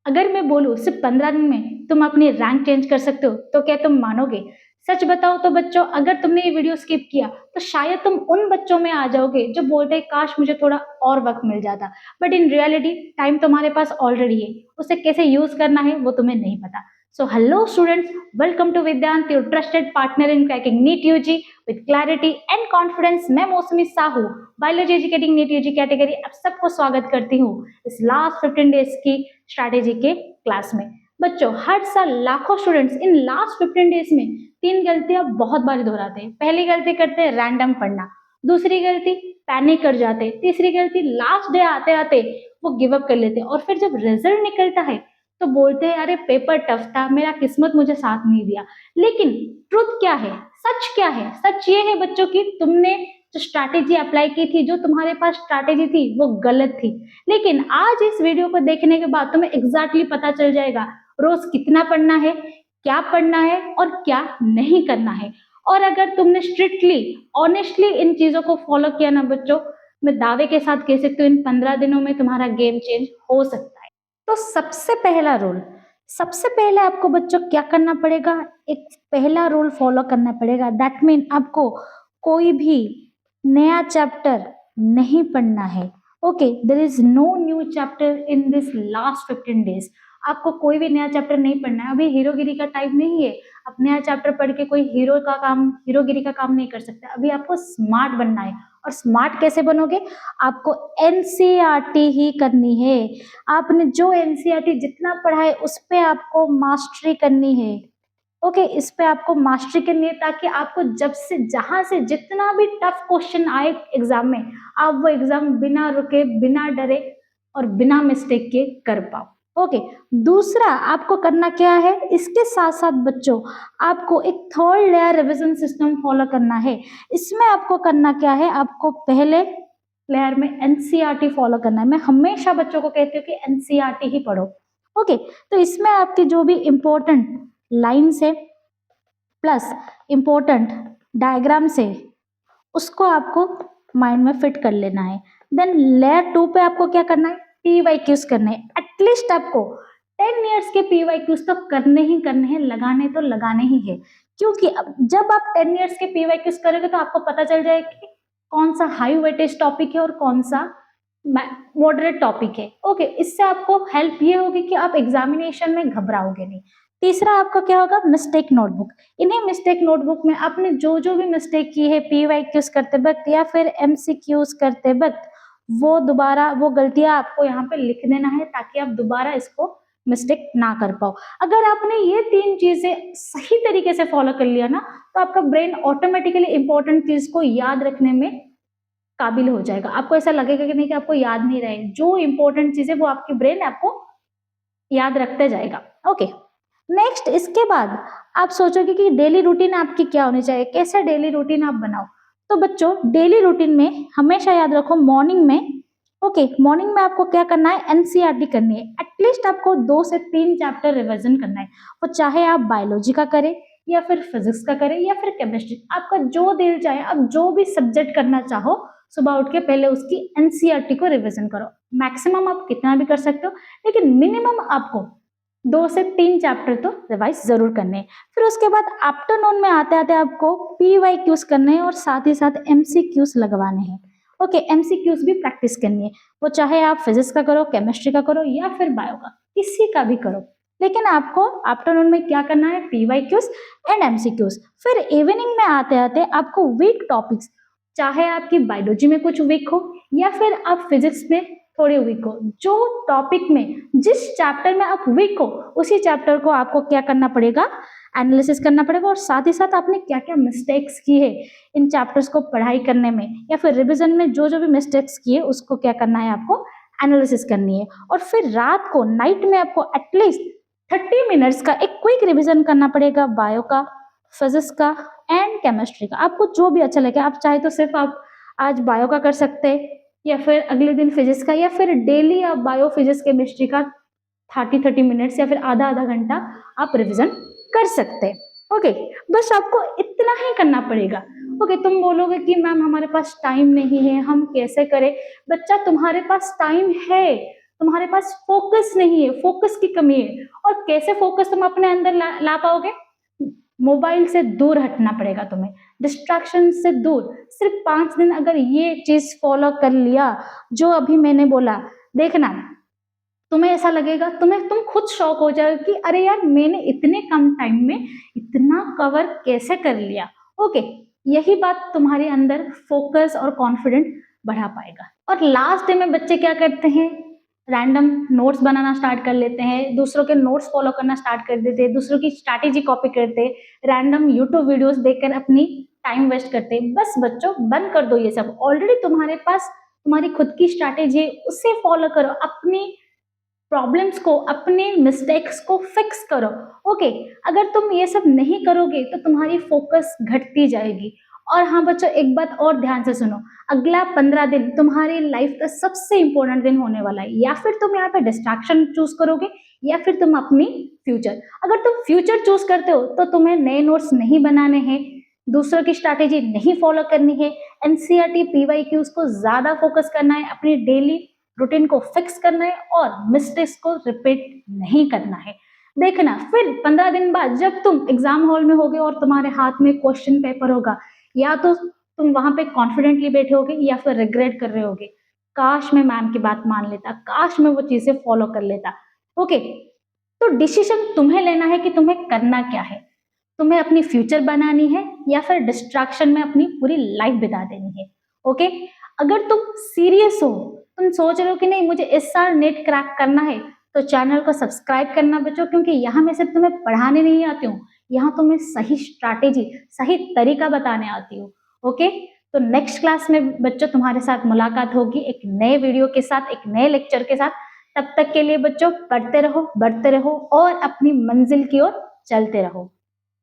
अगर मैं बोलूँ सिर्फ 15 दिन में तुम अपनी रैंक चेंज कर सकते हो, तो क्या तुम मानोगे? सच बताओ तो बच्चों, अगर तुमने ये वीडियो स्किप किया, तो शायद तुम उन बच्चों में आ जाओगे जो बोलते हैं काश मुझे थोड़ा और वक़्त मिल जाता। बट इन रियलिटी टाइम तुम्हारे पास ऑलरेडी है, उसे कैसे यूज़ करना है वो तुम्हें नहीं पता। So hello students, welcome to Vidyant, your trusted partner in cracking NEET UG with clarity and confidence। मैं Mausami Sahu biology educating NEET UG category आप सबको स्वागत करती हूँ इस लास्ट 15 डेज की स्ट्रैटेजी के क्लास में। बच्चों, हर साल लाखों स्टूडेंट्स इन लास्ट 15 डेज में 3 गलतियां बहुत बार दोहराते हैं। पहली गलती करते हैं रैंडम पढ़ना, दूसरी गलती पैनिक कर जाते हैं, तीसरी गलती लास्ट डे आते आते वो गिव अप कर लेते हैं, और फिर जब रिजल्ट निकलता है तो बोलते हैं अरे पेपर टफ था, मेरा किस्मत मुझे साथ नहीं दिया। लेकिन ट्रुथ क्या है, सच क्या है? सच ये है बच्चों की तुमने जो स्ट्रैटेजी अप्लाई की थी, जो तुम्हारे पास स्ट्रैटेजी थी वो गलत थी। लेकिन आज इस वीडियो को देखने के बाद तुम्हें एग्जैक्टली पता चल जाएगा रोज कितना पढ़ना है, क्या पढ़ना है और क्या नहीं करना है। और अगर तुमने स्ट्रिक्टली ऑनेस्टली इन चीजों को फॉलो किया ना बच्चों, मैं दावे के साथ कह सकती हूँ इन 15 दिनों में तुम्हारा गेम चेंज हो सकता है। तो सबसे पहला रूल, सबसे पहले आपको बच्चों क्या करना पड़ेगा, एक पहला रूल फॉलो करना पड़ेगा। दैट मीन आपको कोई भी नया चैप्टर नहीं पढ़ना है। Okay, there is no new chapter in this last 15 days. आपको कोई भी नया चैप्टर नहीं पढ़ना है। अभी हीरोगिरी का टाइम नहीं है। आप नया चैप्टर पढ़ के कोई हीरोगिरी का काम नहीं कर सकते। अभी आपको स्मार्ट बनना है। और स्मार्ट कैसे बनोगे? आपको एनसीईआरटी ही करनी है। आपने जो एनसीईआरटी जितना पढ़ा है उस पे आपको मास्टरी करनी है। ओके, इस पे आपको मास्टरी करनी है ताकि आपको जब से जहां से जितना भी टफ क्वेश्चन आए एग्जाम में, आप वो एग्जाम बिना रुके, बिना डरे और बिना मिस्टेक के कर पाओ। ओके, दूसरा आपको करना क्या है, इसके साथ साथ बच्चों आपको एक third layer revision system follow करना है। इसमें आपको करना क्या है, आपको पहले लेयर में एनसीईआरटी फॉलो करना है। मैं हमेशा बच्चों को कहती हूँ कि एनसीईआरटी ही पढ़ो। ओके, तो इसमें आपकी जो भी इंपॉर्टेंट लाइन्स है प्लस इंपॉर्टेंट डायग्राम्स है उसको आपको माइंड में फिट कर लेना है। देन लेयर 2 पे आपको क्या करना है, पीवाईक्यूज करने हैं। एटलीस्ट आपको 10 इयर्स के पीवाईक्यूज तो करने ही करने हैं, लगाने तो लगाने ही है। क्योंकि अब जब आप 10 इयर्स के पीवाईक्यूज करोगे तो आपको पता चल जाएगा कि कौन सा हाई वेटेज टॉपिक है और कौन सा मॉडरेट टॉपिक है। ओके, इससे आपको हेल्प ये होगी कि आप एग्जामिनेशन में घबराओगे नहीं। तीसरा आपका क्या होगा, मिस्टेक नोटबुक। इन्हीं मिस्टेक नोटबुक में आपने जो जो भी मिस्टेक की है पीवाईक्यूज करते वक्त या फिर एमसीक्यूज करते वक्त, वो दोबारा वो गलतियां आपको यहाँ पे लिख देना है ताकि आप दोबारा इसको मिस्टेक ना कर पाओ। अगर आपने ये 3 चीजें सही तरीके से फॉलो कर लिया ना, तो आपका ब्रेन ऑटोमेटिकली इंपॉर्टेंट चीज को याद रखने में काबिल हो जाएगा। आपको ऐसा लगेगा कि नहीं कि आपको याद नहीं रहे, जो इंपॉर्टेंट चीज है वो आपकी ब्रेन आपको याद रखते जाएगा। ओके, नेक्स्ट इसके बाद आप सोचोगे कि डेली रूटीन आपकी क्या होनी चाहिए, कैसे डेली रूटीन आप बनाओ। तो बच्चों डेली रूटीन में हमेशा याद रखो मॉर्निंग में, ओके, मॉर्निंग में आपको क्या करना है, एनसीईआरटी करनी है। एटलीस्ट आपको 2 से 3 चैप्टर रिवीजन करना है। वो चाहे आप बायोलॉजी का करें या फिर फिजिक्स का करें या फिर केमिस्ट्री, आपका जो दिल चाहे, आप जो भी सब्जेक्ट करना चाहो, सुबह उठ के पहले उसकी एनसीईआरटी को रिवीजन करो। मैक्सिमम आप कितना भी कर सकते हो, लेकिन मिनिमम आपको 2 से 3 चैप्टर तो रिवाइज जरूर करने हैं। फिर उसके बाद आफ्टरनून में आते आते आपको पीवाईक्यूज करने हैं और साथ ही साथ एमसीक्यूज लगवाने हैं। ओके, एमसीक्यूज भी प्रैक्टिस करनी है। वो चाहे आप फिजिक्स का करो, केमिस्ट्री का करो या फिर बायो का, किसी का भी करो, लेकिन आपको आफ्टरनून में क्या करना है, पीवाईक्यूज एंड एमसीक्यूज। फिर इवनिंग में आते आते आपको वीक टॉपिक्स, चाहे आपकी बायोलॉजी में कुछ वीक हो या फिर आप फिजिक्स में थोड़े वीक हो, जो टॉपिक में जिस चैप्टर में आप वीक हो उसी चैप्टर को आपको क्या करना पड़ेगा, एनालिसिस करना पड़ेगा। और साथ ही साथ आपने क्या क्या मिस्टेक्स की है इन चैप्टर्स को पढ़ाई करने में या फिर रिवीजन में, जो जो भी मिस्टेक्स की है उसको क्या करना है, आपको एनालिसिस करनी है। और फिर रात को नाइट में आपको एटलीस्ट 30 मिनट्स का एक क्विक रिविजन करना पड़ेगा, बायो का, फिजिक्स का एंड केमिस्ट्री का। आपको जो भी अच्छा लगे, आप चाहे तो सिर्फ आप आज बायो का कर सकते हैं या फिर अगले दिन फिजिक्स का, या फिर डेली आप बायो फिजिक्स केमिस्ट्री का 30 मिनट्स या फिर आधा आधा घंटा आप रिवीजन कर सकते हैं। ओके, बस आपको इतना ही करना पड़ेगा। ओके, तुम बोलोगे कि मैम हमारे पास टाइम नहीं है, हम कैसे करें? बच्चा, तुम्हारे पास टाइम है, तुम्हारे पास फोकस नहीं है, फोकस की कमी है। और कैसे फोकस तुम अपने अंदर ला पाओगे? मोबाइल से दूर हटना पड़ेगा तुम्हें, डिस्ट्रैक्शन से दूर। सिर्फ 5 दिन अगर ये चीज फॉलो कर लिया जो अभी मैंने बोला, देखना तुम्हें ऐसा लगेगा, तुम खुद शॉक हो जाओगे कि अरे यार मैंने इतने कम टाइम में इतना कवर कैसे कर लिया। ओके, यही बात तुम्हारे अंदर फोकस और कॉन्फिडेंट बढ़ा पाएगा। और लास्ट डे में बच्चे क्या करते हैं? रैंडम नोट्स बनाना स्टार्ट कर लेते हैं, दूसरों के नोट्स फॉलो करना स्टार्ट कर देते हैं, दूसरों की स्ट्रैटेजी कॉपी करते, रैंडम यूट्यूब वीडियोस देखकर अपनी टाइम वेस्ट करते। बस बच्चों बंद कर दो ये सब। ऑलरेडी तुम्हारे पास तुम्हारी खुद की स्ट्रैटेजी है, उसे फॉलो करो, अपनी प्रॉब्लम्स को, अपने मिस्टेक्स को फिक्स करो। ओके, अगर तुम ये सब नहीं करोगे तो तुम्हारी फोकस घटती जाएगी। और हाँ बच्चों, एक बात और ध्यान से सुनो, अगला 15 दिन तुम्हारी लाइफ का सबसे इंपॉर्टेंट दिन होने वाला है। या फिर तुम यहाँ पे डिस्ट्रैक्शन चूज करोगे या फिर तुम अपनी फ्यूचर। अगर तुम फ्यूचर चूज करते हो तो तुम्हें नए नोट्स नहीं बनाने हैं, दूसरों की स्ट्रैटेजी नहीं फॉलो करनी है, एनसीईआरटी पीवाईक्यूज को ज्यादा फोकस करना है, अपनी डेली रूटीन को फिक्स करना है और मिस्टेक्स को रिपीट नहीं करना है। देखना फिर 15 दिन बाद जब तुम एग्जाम हॉल में होगे और तुम्हारे हाथ में क्वेश्चन पेपर होगा, या तो तुम वहां पे कॉन्फिडेंटली बैठे होगे या फिर रिग्रेट कर रहे होगे, काश मैं मैम की बात मान लेता, काश मैं वो चीजें फॉलो कर लेता। ओके, तो डिसीजन तुम्हें लेना है कि तुम्हें करना क्या है। तुम्हें अपनी फ्यूचर बनानी है या फिर डिस्ट्रैक्शन में अपनी पूरी लाइफ बिता देनी है। ओके, अगर तुम सीरियस हो, तुम सोच रहे हो कि नहीं मुझे इस साल नेट क्रैक करना है, तो चैनल को सब्सक्राइब करना बच्चों, क्योंकि यहाँ मैं सिर्फ तुम्हें पढ़ाने नहीं आती हूँ, यहाँ तुम्हें सही स्ट्रैटेजी, सही तरीका बताने आती हूँ। ओके, तो नेक्स्ट क्लास में बच्चों तुम्हारे साथ मुलाकात होगी एक नए वीडियो के साथ, एक नए लेक्चर के साथ। तब तक के लिए बच्चों पढ़ते रहो, बढ़ते रहो और अपनी मंजिल की ओर चलते रहो।